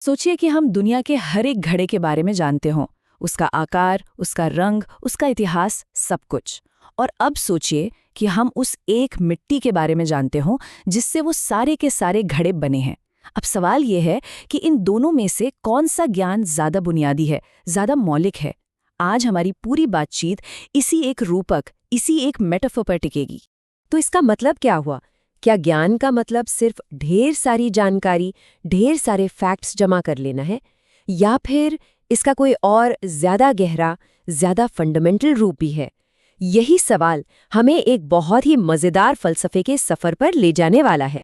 सोचिए कि हम दुनिया के हर एक घड़े के बारे में जानते हों, उसका आकार, उसका रंग, उसका इतिहास, सब कुछ। और अब सोचिए कि हम उस एक मिट्टी के बारे में जानते हों जिससे वो सारे के सारे घड़े बने हैं। अब सवाल ये है कि इन दोनों में से कौन सा ज्ञान ज़्यादा बुनियादी है, ज़्यादा मौलिक है। आज हमारी पूरी बातचीत इसी एक रूपक, इसी एक मेटाफर पर टिकेगी। तो इसका मतलब क्या हुआ? क्या ज्ञान का मतलब सिर्फ ढेर सारी जानकारी, ढेर सारे फैक्ट्स जमा कर लेना है, या फिर इसका कोई और ज्यादा गहरा, ज्यादा फंडामेंटल रूप भी है? यही सवाल हमें एक बहुत ही मजेदार फलसफे के सफर पर ले जाने वाला है।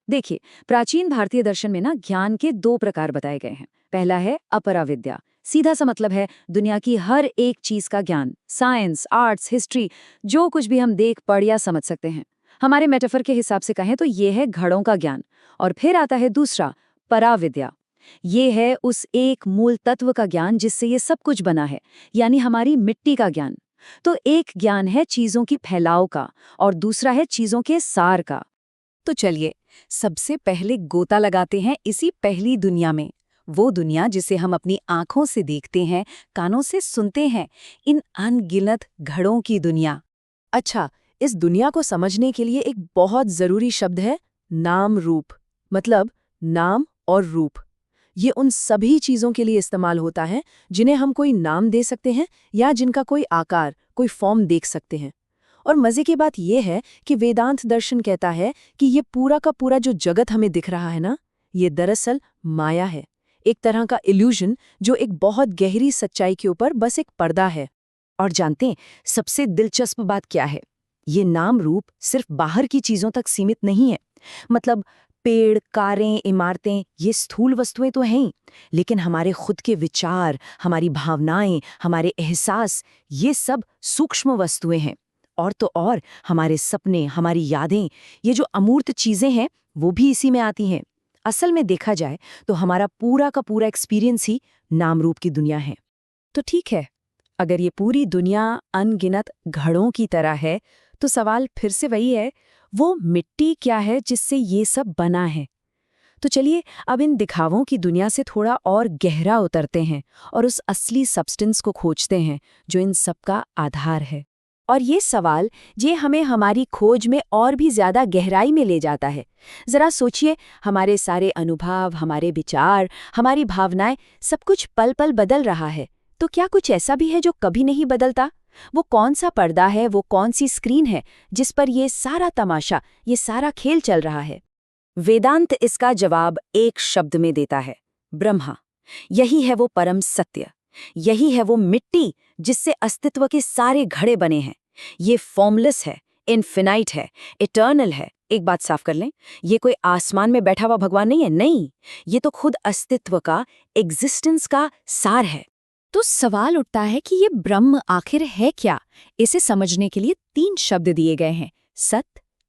देखिए, प्राचीन भारतीय दर्शन में ना ज्ञान के दो प्रकार बताए गए हैं। पहला है अपराविद्या। सीधा सा मतलब है दुनिया की हर एक चीज का ज्ञान, साइंस, आर्ट्स, हिस्ट्री, जो कुछ भी हम देख पढ़ या समझ सकते हैं। हमारे मेटाफर के हिसाब से कहें तो ये है घड़ों का ज्ञान। और फिर आता है दूसरा, पराविद्या। ये है उस एक मूल तत्व का ज्ञान जिससे ये सब कुछ बना है, यानी हमारी मिट्टी का ज्ञान। तो एक ज्ञान है चीजों की फैलाव का और दूसरा है चीजों के सार का। तो चलिए, सबसे पहले गोता लगाते हैं इसी पहली दुनिया में। वो दुनिया जिसे हम अपनी आंखों से देखते हैं, कानों से सुनते हैं, इन अनगिनत घड़ों की दुनिया। अच्छा, इस दुनिया को समझने के लिए एक बहुत जरूरी शब्द है, नाम रूप। मतलब नाम और रूप। ये उन सभी चीजों के लिए इस्तेमाल होता है जिन्हें हम कोई नाम दे सकते हैं या जिनका कोई आकार, कोई फॉर्म देख सकते हैं। और मजे की बात यह है कि वेदांत दर्शन कहता है कि ये पूरा का पूरा जो जगत हमें दिख रहा है ना, ये दरअसल माया है, एक तरह का इल्यूजन जो एक बहुत गहरी सच्चाई के ऊपर बस एक पर्दा है। और जानते हैं सबसे दिलचस्प बात क्या है? ये नाम रूप सिर्फ बाहर की चीजों तक सीमित नहीं है। मतलब पेड़, कारें, इमारतें, ये स्थूल वस्तुएं तो हैं ही, लेकिन हमारे खुद के विचार, हमारी भावनाएं, हमारे एहसास, ये सब सूक्ष्म वस्तुएं हैं। और तो और हमारे सपने, हमारी यादें, ये जो अमूर्त चीजें हैं, वो भी इसी में आती हैं। असल में देखा जाए तो हमारा पूरा का पूरा एक्सपीरियंस ही नाम रूप की दुनिया है। तो ठीक है, अगर ये पूरी दुनिया अनगिनत घड़ों की तरह है, तो सवाल फिर से वही है, वो मिट्टी क्या है जिससे ये सब बना है? तो चलिए अब इन दिखावों की दुनिया से थोड़ा और गहरा उतरते हैं और उस असली सब्सटेंस को खोजते हैं जो इन सब का आधार है। और ये सवाल ये हमें हमारी खोज में और भी ज्यादा गहराई में ले जाता है। जरा सोचिए, हमारे सारे अनुभव, हमारे विचार, हमारी भावनाएं, सब कुछ पल पल बदल रहा है। तो क्या कुछ ऐसा भी है जो कभी नहीं बदलता? वो कौन सा पर्दा है, वो कौन सी स्क्रीन है जिस पर ये सारा तमाशा, ये सारा खेल चल रहा है? वेदांत इसका जवाब एक शब्द में देता है, ब्रह्मा। यही है वो परम सत्य, यही है वो मिट्टी जिससे अस्तित्व के सारे घड़े बने हैं। ये फॉर्मलेस है, इनफिनाइट है, इटर्नल है। एक बात साफ कर लें, ये कोई आसमान में बैठा हुआ भगवान नहीं है, नहीं, ये तो खुद अस्तित्व का, एग्जिस्टेंस का सार है। तो सवाल उठता है कि ये ब्रह्म आखिर है क्या? इसे समझने के लिए 3 शब्द दिए गए हैं, सत,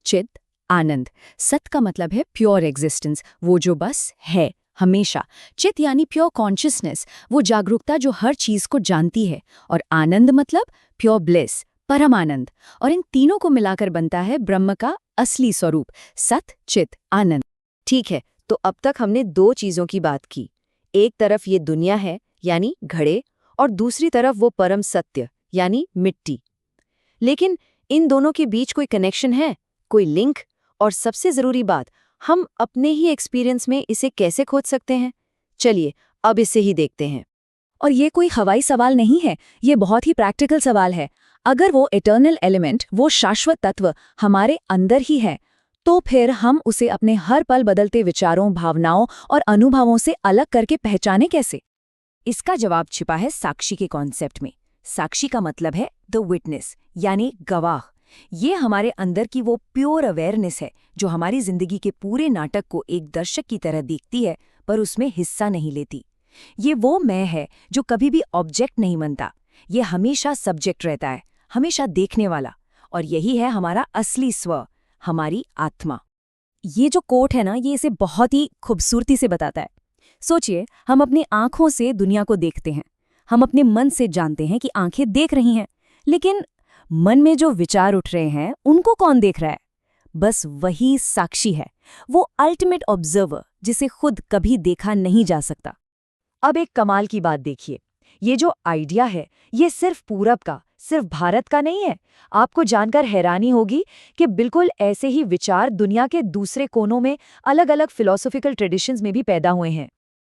चित, आनंद। सत का मतलब है प्योर एग्जिस्टेंस, वो जो बस है हमेशा। चित यानी प्योर कॉन्शियसनेस, वो जागरूकता जो हर चीज को जानती है। और आनंद मतलब प्योर ब्लिस, परम आनंद। और इन तीनों को मिलाकर बनता है ब्रह्म का असली स्वरूप, सत, चित, आनंद। ठीक है, तो अब तक हमने 2 चीजों की बात की। एक तरफ ये दुनिया है, यानी घड़े, और दूसरी तरफ वो परम सत्य, यानी मिट्टी। लेकिन इन दोनों के बीच कोई कनेक्शन है, कोई लिंक? और सबसे जरूरी बात, हम अपने ही एक्सपीरियंस में इसे कैसे खोज सकते हैं? चलिए अब इसे ही देखते हैं। और ये कोई हवाई सवाल नहीं है, ये बहुत ही प्रैक्टिकल सवाल है। अगर वो इटर्नल एलिमेंट, वो शाश्वत तत्व हमारे अंदर ही है, तो फिर हम उसे अपने हर पल बदलते विचारों, भावनाओं और अनुभवों से अलग करके पहचाने कैसे? इसका जवाब छिपा है साक्षी के कॉन्सेप्ट में। साक्षी का मतलब है द विटनेस, यानी गवाह। ये हमारे अंदर की वो प्योर अवेयरनेस है जो हमारी जिंदगी के पूरे नाटक को एक दर्शक की तरह देखती है, पर उसमें हिस्सा नहीं लेती। ये वो मैं है जो कभी भी ऑब्जेक्ट नहीं बनता, ये हमेशा सब्जेक्ट रहता है, हमेशा देखने वाला। और यही है हमारा असली स्व, हमारी आत्मा। ये जो कोट है ना, ये इसे बहुत ही खूबसूरती से बताता है। सोचिए, हम अपनी आंखों से दुनिया को देखते हैं, हम अपने मन से जानते हैं कि आंखें देख रही हैं, लेकिन मन में जो विचार उठ रहे हैं उनको कौन देख रहा है? बस वही साक्षी है, वो अल्टीमेट ऑब्जर्वर जिसे खुद कभी देखा नहीं जा सकता। अब एक कमाल की बात देखिए, ये जो आइडिया है ये सिर्फ पूरब का, सिर्फ भारत का नहीं है। आपको जानकर हैरानी होगी कि बिल्कुल ऐसे ही विचार दुनिया के दूसरे कोनों में अलग अलग फिलोसॉफिकल ट्रेडिशंस में भी पैदा हुए हैं।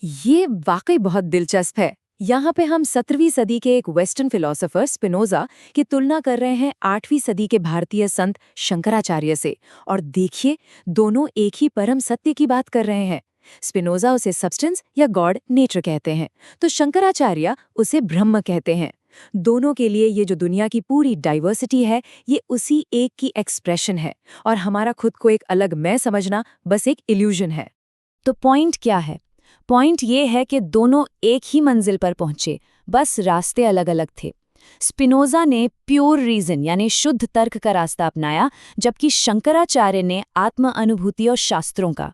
ये वाकई बहुत दिलचस्प है। यहाँ पे हम 17वीं सदी के एक वेस्टर्न फिलोसोफर स्पिनोजा की तुलना कर रहे हैं 8वीं सदी के भारतीय संत शंकराचार्य से, और देखिए दोनों एक ही परम सत्य की बात कर रहे हैं। स्पिनोजा उसे सब्सटेंस या गॉड नेचर कहते हैं, तो शंकराचार्य उसे ब्रह्म कहते हैं। दोनों के लिए ये जो दुनिया की पूरी डाइवर्सिटी है ये उसी एक की एक्सप्रेशन है, और हमारा खुद को एक अलग मैं समझना बस एक इल्यूजन है। तो पॉइंट क्या है? पॉइंट ये है कि दोनों एक ही मंजिल पर पहुंचे, बस रास्ते अलग अलग थे। स्पिनोजा ने प्योर रीजन यानी शुद्ध तर्क का रास्ता अपनाया, जबकि शंकराचार्य ने आत्म अनुभूति और शास्त्रों का।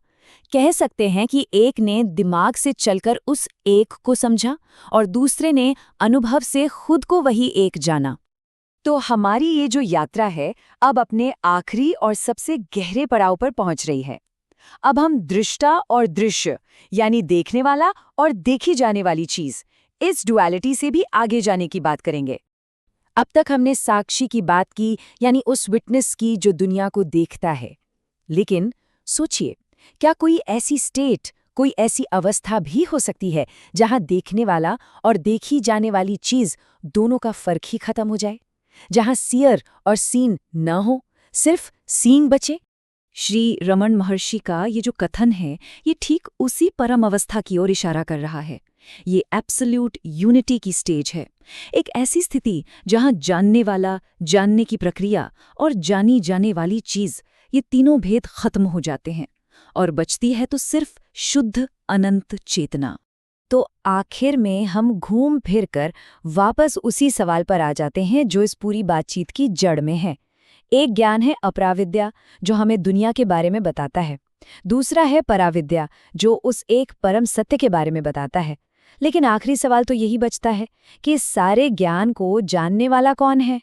कह सकते हैं कि एक ने दिमाग से चलकर उस एक को समझा और दूसरे ने अनुभव से खुद को वही एक जाना। तो हमारी ये जो यात्रा है अब अपने आखिरी और सबसे गहरे पड़ाव पर पहुंच रही है। अब हम दृष्टा और दृश्य यानी देखने वाला और देखी जाने वाली चीज, इस डुअलिटी से भी आगे जाने की बात करेंगे। अब तक हमने साक्षी की बात की, यानी उस विटनेस की जो दुनिया को देखता है। लेकिन सोचिए, क्या कोई ऐसी स्टेट, कोई ऐसी अवस्था भी हो सकती है जहां देखने वाला और देखी जाने वाली चीज दोनों का फर्क ही खत्म हो जाए, जहां सीयर और सीन न हो, सिर्फ सीइंग बचे? श्री रमन महर्षि का ये जो कथन है ये ठीक उसी परम अवस्था की ओर इशारा कर रहा है। ये एब्सोल्यूट यूनिटी की स्टेज है, एक ऐसी स्थिति जहां जानने वाला, जानने की प्रक्रिया और जानी जाने वाली चीज, ये तीनों भेद खत्म हो जाते हैं और बचती है तो सिर्फ शुद्ध अनंत चेतना। तो आखिर में हम घूम फिर कर वापस उसी सवाल पर आ जाते हैं जो इस पूरी बातचीत की जड़ में है। एक ज्ञान है अपराविद्या, जो हमें दुनिया के बारे में बताता है। दूसरा है पराविद्या, जो उस एक परम सत्य के बारे में बताता है। लेकिन आखिरी सवाल तो यही बचता है कि इस सारे ज्ञान को जानने वाला कौन है?